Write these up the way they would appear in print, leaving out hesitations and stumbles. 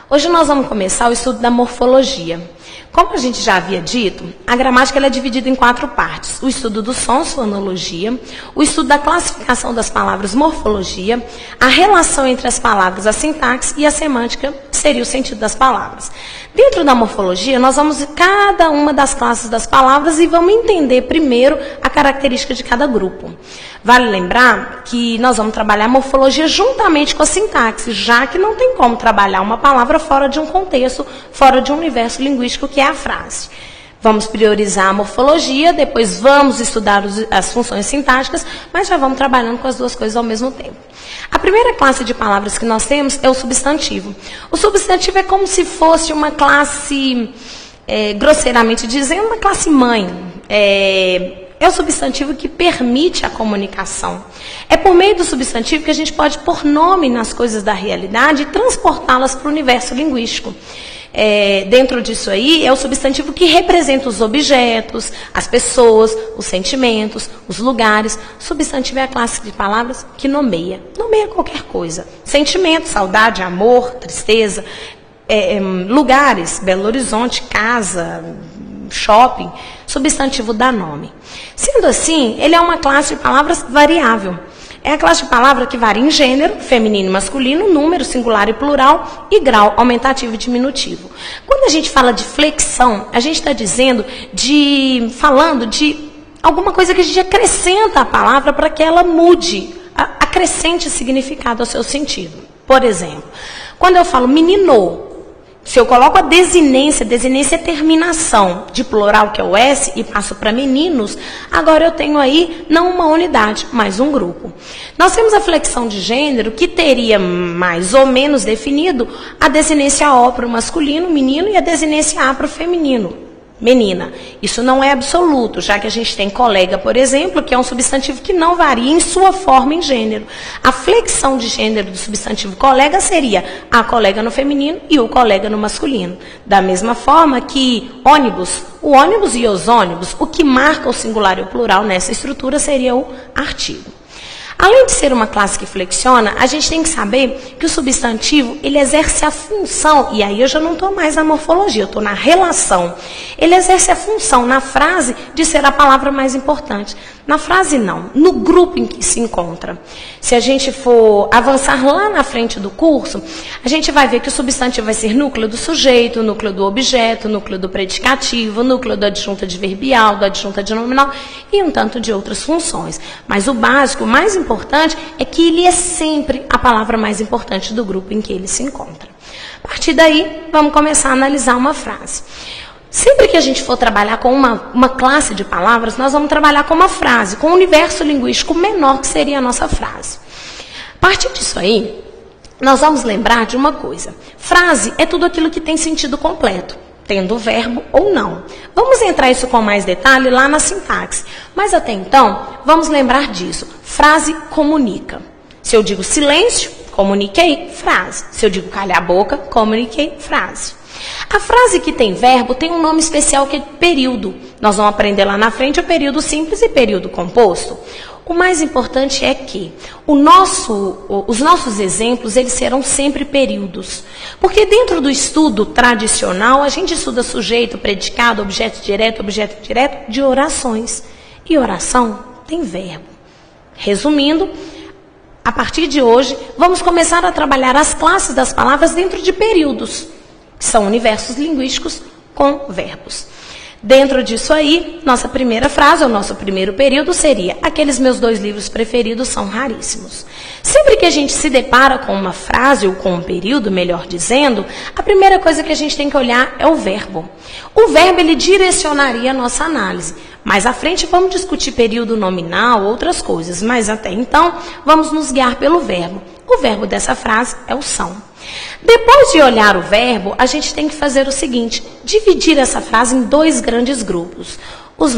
Hoje nós vamos começar o estudo da morfologia. Como a gente já havia dito, a gramática ela é dividida em 4 partes. O estudo do som, fonologia, o estudo da classificação das palavras, morfologia, a relação entre as palavras, a sintaxe e a semântica, seria o sentido das palavras. Dentro da morfologia, nós vamos ver cada uma das classes das palavras e vamos entender primeiro a característica de cada grupo. Vale lembrar que nós vamos trabalhar a morfologia juntamente com a sintaxe, já que não tem como trabalhar uma palavra fora de um contexto, fora de um universo linguístico que é a frase. Vamos priorizar a morfologia, depois vamos estudar as funções sintáticas, mas já vamos trabalhando com as duas coisas ao mesmo tempo. A primeira classe de palavras que nós temos é o substantivo. O substantivo é como se fosse uma classe, grosseiramente dizendo, uma classe mãe. É o substantivo que permite a comunicação. É por meio do substantivo que a gente pode pôr nome nas coisas da realidade e transportá-las para o universo linguístico. Dentro disso aí, é o substantivo que representa os objetos, as pessoas, os sentimentos, os lugares. Substantivo é a classe de palavras que nomeia. Nomeia qualquer coisa. Sentimento, saudade, amor, tristeza, lugares, Belo Horizonte, casa, shopping. Substantivo dá nome. Sendo assim, ele é uma classe de palavras variável. É a classe de palavra que varia em gênero, feminino e masculino, número, singular e plural, e grau, aumentativo e diminutivo. Quando a gente fala de flexão, a gente está falando de alguma coisa que a gente acrescenta à palavra para que ela mude, acrescente significado ao seu sentido. Por exemplo, quando eu falo menino, se eu coloco a desinência é terminação de plural, que é o S, e passo para meninos, agora eu tenho aí não uma unidade, mas um grupo. Nós temos a flexão de gênero, que teria mais ou menos definido a desinência O para o masculino, menino, e a desinência A para o feminino, menina. Isso não é absoluto, já que a gente tem colega, por exemplo, que é um substantivo que não varia em sua forma em gênero. A flexão de gênero do substantivo colega seria a colega no feminino e o colega no masculino. Da mesma forma que ônibus, o ônibus e os ônibus, o que marca o singular e o plural nessa estrutura seria o artigo. Além de ser uma classe que flexiona, a gente tem que saber que o substantivo, ele exerce a função, e aí eu já não estou mais na morfologia, eu estou na relação. Ele exerce a função na frase de ser a palavra mais importante. Na frase não, no grupo em que se encontra. Se a gente for avançar lá na frente do curso, a gente vai ver que o substantivo vai ser núcleo do sujeito, núcleo do objeto, núcleo do predicativo, núcleo da adjunta adverbial, da adjunta de nominal e um tanto de outras funções. Mas o básico, o mais importante, é que ele é sempre a palavra mais importante do grupo em que ele se encontra. A partir daí, vamos começar a analisar uma frase. Sempre que a gente for trabalhar com uma classe de palavras, nós vamos trabalhar com uma frase, com um universo linguístico menor que seria a nossa frase. A partir disso aí, nós vamos lembrar de uma coisa. Frase é tudo aquilo que tem sentido completo, tendo o verbo ou não. Vamos entrar isso com mais detalhe lá na sintaxe. Mas até então, vamos lembrar disso. Frase comunica. Se eu digo silêncio, comuniquei, frase. Se eu digo calha a boca, comuniquei, frase. A frase que tem verbo tem um nome especial que é período. Nós vamos aprender lá na frente o período simples e período composto. O mais importante é que os nossos exemplos, eles serão sempre períodos. Porque dentro do estudo tradicional, a gente estuda sujeito, predicado, objeto direto de orações. E oração tem verbo. Resumindo, a partir de hoje, vamos começar a trabalhar as classes das palavras dentro de períodos. São universos linguísticos com verbos. Dentro disso aí, nossa primeira frase, o nosso primeiro período seria: aqueles meus 2 livros preferidos são raríssimos. Sempre que a gente se depara com uma frase ou com um período, melhor dizendo, a primeira coisa que a gente tem que olhar é o verbo. O verbo, ele direcionaria a nossa análise. Mais à frente vamos discutir período nominal, outras coisas, mas até então vamos nos guiar pelo verbo. O verbo dessa frase é o são. Depois de olhar o verbo, a gente tem que fazer o seguinte: dividir essa frase em 2 grandes grupos. Os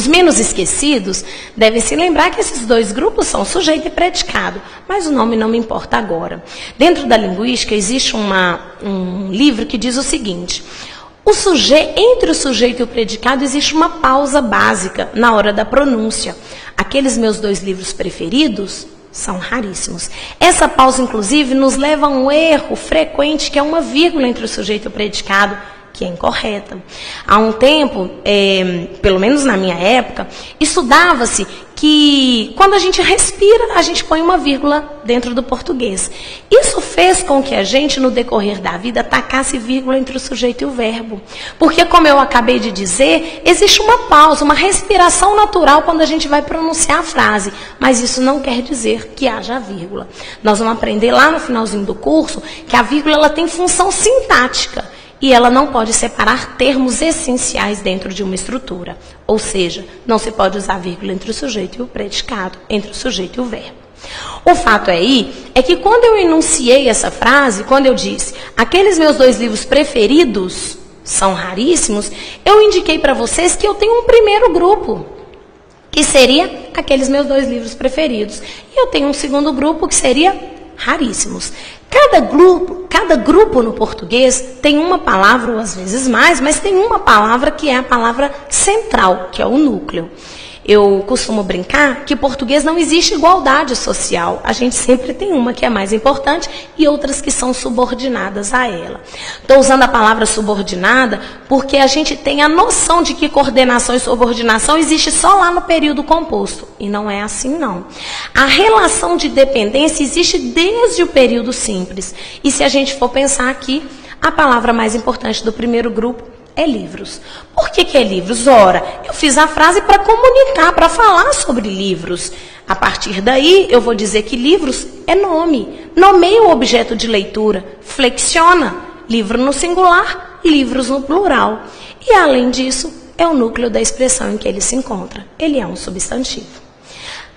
menos esquecidos devem se lembrar que esses 2 grupos são sujeito e predicado, mas o nome não me importa agora. Dentro da linguística existe um livro que diz o seguinte: entre o sujeito e o predicado existe uma pausa básica na hora da pronúncia. Aqueles meus 2 livros preferidos são raríssimos. Essa pausa, inclusive, nos leva a um erro frequente, que é uma vírgula entre o sujeito e o predicado, que é incorreta. Há um tempo, pelo menos na minha época, estudava-se que quando a gente respira, a gente põe uma vírgula dentro do português. Isso fez com que a gente, no decorrer da vida, tacasse vírgula entre o sujeito e o verbo. Porque, como eu acabei de dizer, existe uma pausa, uma respiração natural quando a gente vai pronunciar a frase. Mas isso não quer dizer que haja vírgula. Nós vamos aprender lá no finalzinho do curso que a vírgula ela tem função sintática. E ela não pode separar termos essenciais dentro de uma estrutura. Ou seja, não se pode usar vírgula entre o sujeito e o predicado, entre o sujeito e o verbo. O fato aí é que quando eu enunciei essa frase, quando eu disse, aqueles meus 2 livros preferidos são raríssimos, eu indiquei para vocês que eu tenho um primeiro grupo, que seria aqueles meus 2 livros preferidos. E eu tenho um segundo grupo, que seria raríssimos. Cada grupo no português tem uma palavra, ou às vezes mais, mas tem uma palavra que é a palavra central, que é o núcleo. Eu costumo brincar que em português não existe igualdade social. A gente sempre tem uma que é mais importante e outras que são subordinadas a ela. Estou usando a palavra subordinada porque a gente tem a noção de que coordenação e subordinação existe só lá no período composto. E não é assim, não. A relação de dependência existe desde o período simples. E se a gente for pensar aqui, a palavra mais importante do primeiro grupo é livros. Por que é livros? Ora, eu fiz a frase para comunicar, para falar sobre livros. A partir daí, eu vou dizer que livros é nome. Nomeia o objeto de leitura. Flexiona. Livro no singular, livros no plural. E, além disso, é o núcleo da expressão em que ele se encontra. Ele é um substantivo.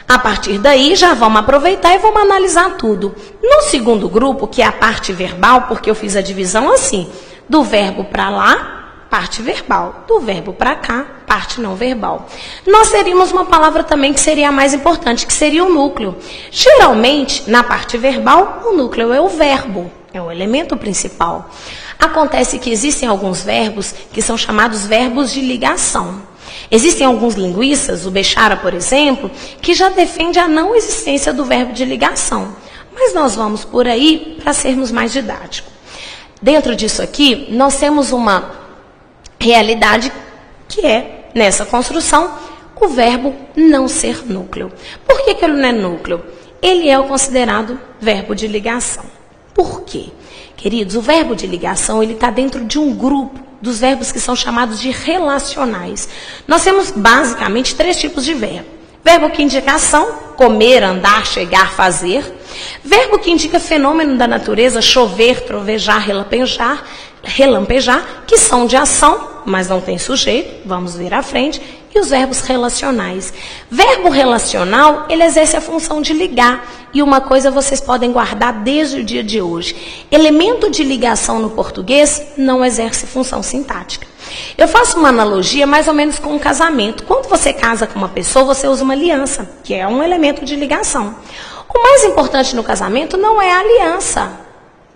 A partir daí, já vamos aproveitar e vamos analisar tudo. No segundo grupo, que é a parte verbal, porque eu fiz a divisão assim, do verbo para lá, parte verbal, do verbo para cá, parte não verbal. Nós teríamos uma palavra também que seria a mais importante, que seria o núcleo. Geralmente, na parte verbal, o núcleo é o verbo, é o elemento principal. Acontece que existem alguns verbos que são chamados verbos de ligação. Existem alguns linguistas, o Bechara, por exemplo, que já defende a não existência do verbo de ligação. Mas nós vamos por aí para sermos mais didáticos. Dentro disso aqui, nós temos uma realidade que é, nessa construção, o verbo não ser núcleo. Por que ele não é núcleo? Ele é o considerado verbo de ligação. Por quê? Queridos, o verbo de ligação ele está dentro de um grupo dos verbos que são chamados de relacionais. Nós temos basicamente 3 tipos de verbo. Verbo que indica ação, comer, andar, chegar, fazer. Verbo que indica fenômeno da natureza, chover, trovejar, relampejar, que são de ação, mas não tem sujeito, vamos ver à frente, e os verbos relacionais. Verbo relacional, ele exerce a função de ligar, e uma coisa vocês podem guardar desde o dia de hoje. Elemento de ligação no português não exerce função sintática. Eu faço uma analogia mais ou menos com um casamento. Quando você casa com uma pessoa, você usa uma aliança, que é um elemento de ligação. O mais importante no casamento não é a aliança,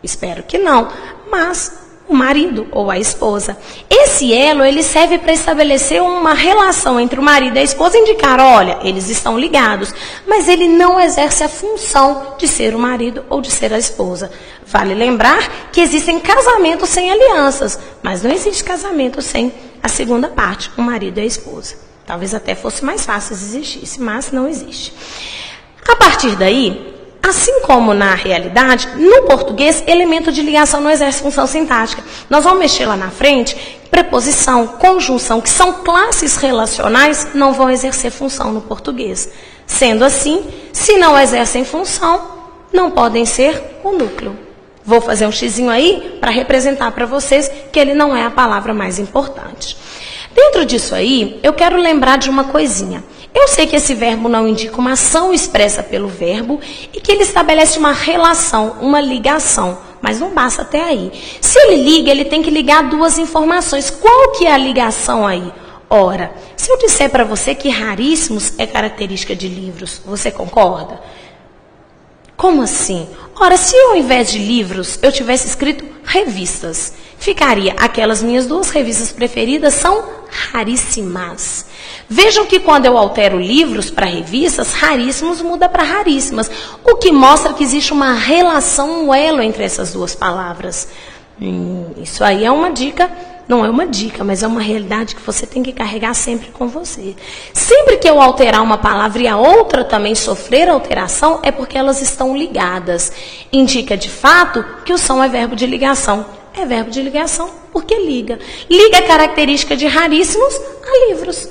espero que não, mas o marido ou a esposa. Esse elo, ele serve para estabelecer uma relação entre o marido e a esposa, indicar, olha, eles estão ligados, mas ele não exerce a função de ser o marido ou de ser a esposa. Vale lembrar que existem casamentos sem alianças, mas não existe casamento sem a segunda parte, o marido e a esposa. Talvez até fosse mais fácil se existisse, mas não existe. A partir daí, assim como na realidade, no português, elemento de ligação não exerce função sintática. Nós vamos mexer lá na frente, preposição, conjunção, que são classes relacionais, não vão exercer função no português. Sendo assim, se não exercem função, não podem ser o núcleo. Vou fazer um xizinho aí para representar para vocês que ele não é a palavra mais importante. Dentro disso aí, eu quero lembrar de uma coisinha. Eu sei que esse verbo não indica uma ação expressa pelo verbo e que ele estabelece uma relação, uma ligação, mas não basta até aí. Se ele liga, ele tem que ligar 2 informações. Qual que é a ligação aí? Ora, se eu disser para você que raríssimos é característica de livros, você concorda? Como assim? Ora, se ao invés de livros eu tivesse escrito revistas, ficaria: aquelas minhas 2 revistas preferidas são raríssimas. Vejam que quando eu altero livros para revistas, raríssimos muda para raríssimas, o que mostra que existe uma relação, um elo entre essas 2 palavras. Isso aí é uma dica, não é uma dica, mas é uma realidade que você tem que carregar sempre com você. Sempre que eu alterar uma palavra e a outra também sofrer alteração, é porque elas estão ligadas. Indica de fato que o som é verbo de ligação. É verbo de ligação porque liga. Liga a característica de raríssimos a livros.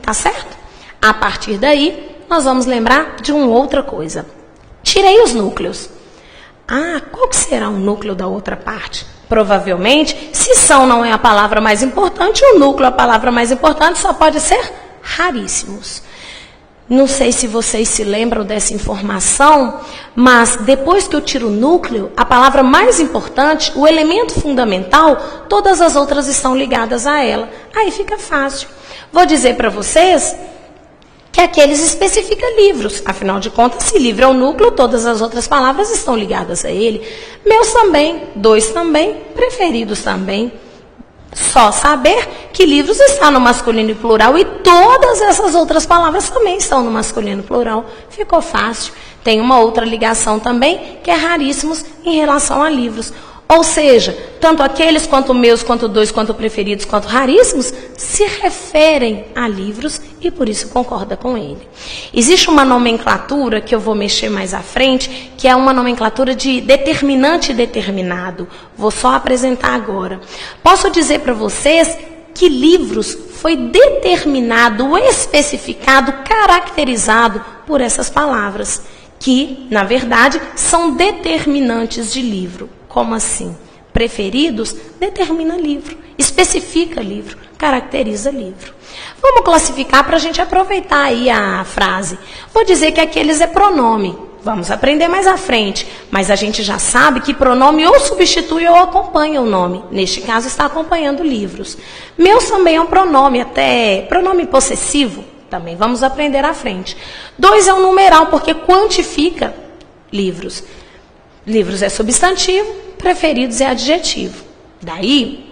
Tá certo? A partir daí, nós vamos lembrar de uma outra coisa. Tirei os núcleos. Qual que será o núcleo da outra parte? Provavelmente, se são não é a palavra mais importante, o núcleo, a palavra mais importante, só pode ser raríssimos. Não sei se vocês se lembram dessa informação, mas depois que eu tiro o núcleo, a palavra mais importante, o elemento fundamental, todas as outras estão ligadas a ela. Aí fica fácil. Vou dizer para vocês que aqueles especifica livros. Afinal de contas, se livro é o núcleo, todas as outras palavras estão ligadas a ele. Meus também, 2 também, preferidos também. Só saber que livros está no masculino e plural e todas essas outras palavras também estão no masculino e plural. Ficou fácil. Tem uma outra ligação também, que é raríssimos em relação a livros. Ou seja, tanto aqueles quanto meus, quanto 2, quanto preferidos, quanto raríssimos, se referem a livros e por isso concorda com ele. Existe uma nomenclatura que eu vou mexer mais à frente, que é uma nomenclatura de determinante e determinado. Vou só apresentar agora. Posso dizer para vocês que livros foi determinado, especificado, caracterizado por essas palavras, que, na verdade, são determinantes de livro. Como assim? Preferidos determina livro, especifica livro, caracteriza livro. Vamos classificar para a gente aproveitar aí a frase. Vou dizer que aqueles é pronome. Vamos aprender mais à frente, mas a gente já sabe que pronome ou substitui ou acompanha o nome. Neste caso, está acompanhando livros. Meus também é um pronome, até pronome possessivo. Também vamos aprender à frente. 2 é um numeral, porque quantifica livros. Livros é substantivo, preferidos é adjetivo. Daí,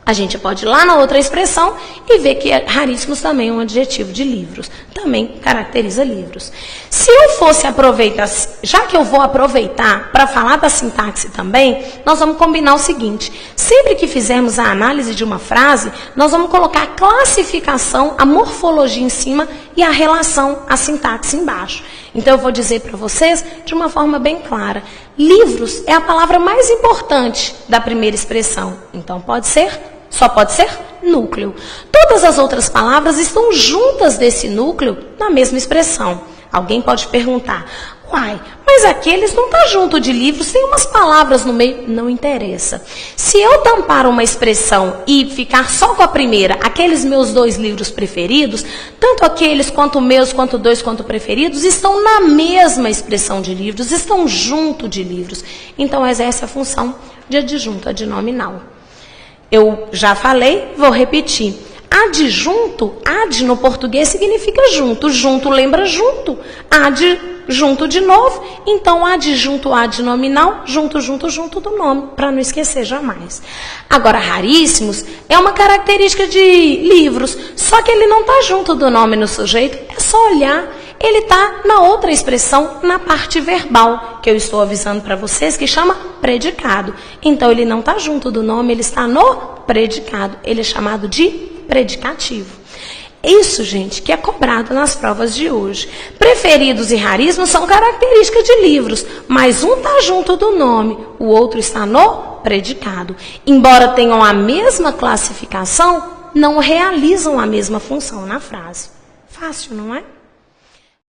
a gente pode ir lá na outra expressão e ver que raríssimos também é um adjetivo de livros. Também caracteriza livros. Se eu fosse aproveitar, já que eu vou aproveitar para falar da sintaxe também, nós vamos combinar o seguinte. Sempre que fizermos a análise de uma frase, nós vamos colocar a classificação, a morfologia em cima e a relação, a sintaxe embaixo. Então, eu vou dizer para vocês de uma forma bem clara. Livros é a palavra mais importante da primeira expressão. Então, só pode ser núcleo. Todas as outras palavras estão juntas desse núcleo na mesma expressão. Alguém pode perguntar, mas aqueles não está junto de livros, tem umas palavras no meio. Não interessa. Se eu tampar uma expressão e ficar só com a primeira, aqueles meus 2 livros preferidos, tanto aqueles quanto meus, quanto 2, quanto preferidos, estão na mesma expressão de livros, estão junto de livros. Então, exerce a função de adjunto adnominal. Eu já falei, vou repetir. Adjunto, ad no português significa junto. Junto lembra junto. Ad, junto de novo. Então, adjunto adnominal, junto do nome, para não esquecer jamais. Agora, raríssimos é uma característica de livros, só que ele não está junto do nome no sujeito, é só olhar. Ele está na outra expressão, na parte verbal, que eu estou avisando para vocês, que chama predicado. Então, ele não está junto do nome, ele está no predicado. Ele é chamado de predicativo. Isso, gente, que é cobrado nas provas de hoje. Preferidos e raríssimos são características de livros, mas um está junto do nome, o outro está no predicado. Embora tenham a mesma classificação, não realizam a mesma função na frase. Fácil, não é?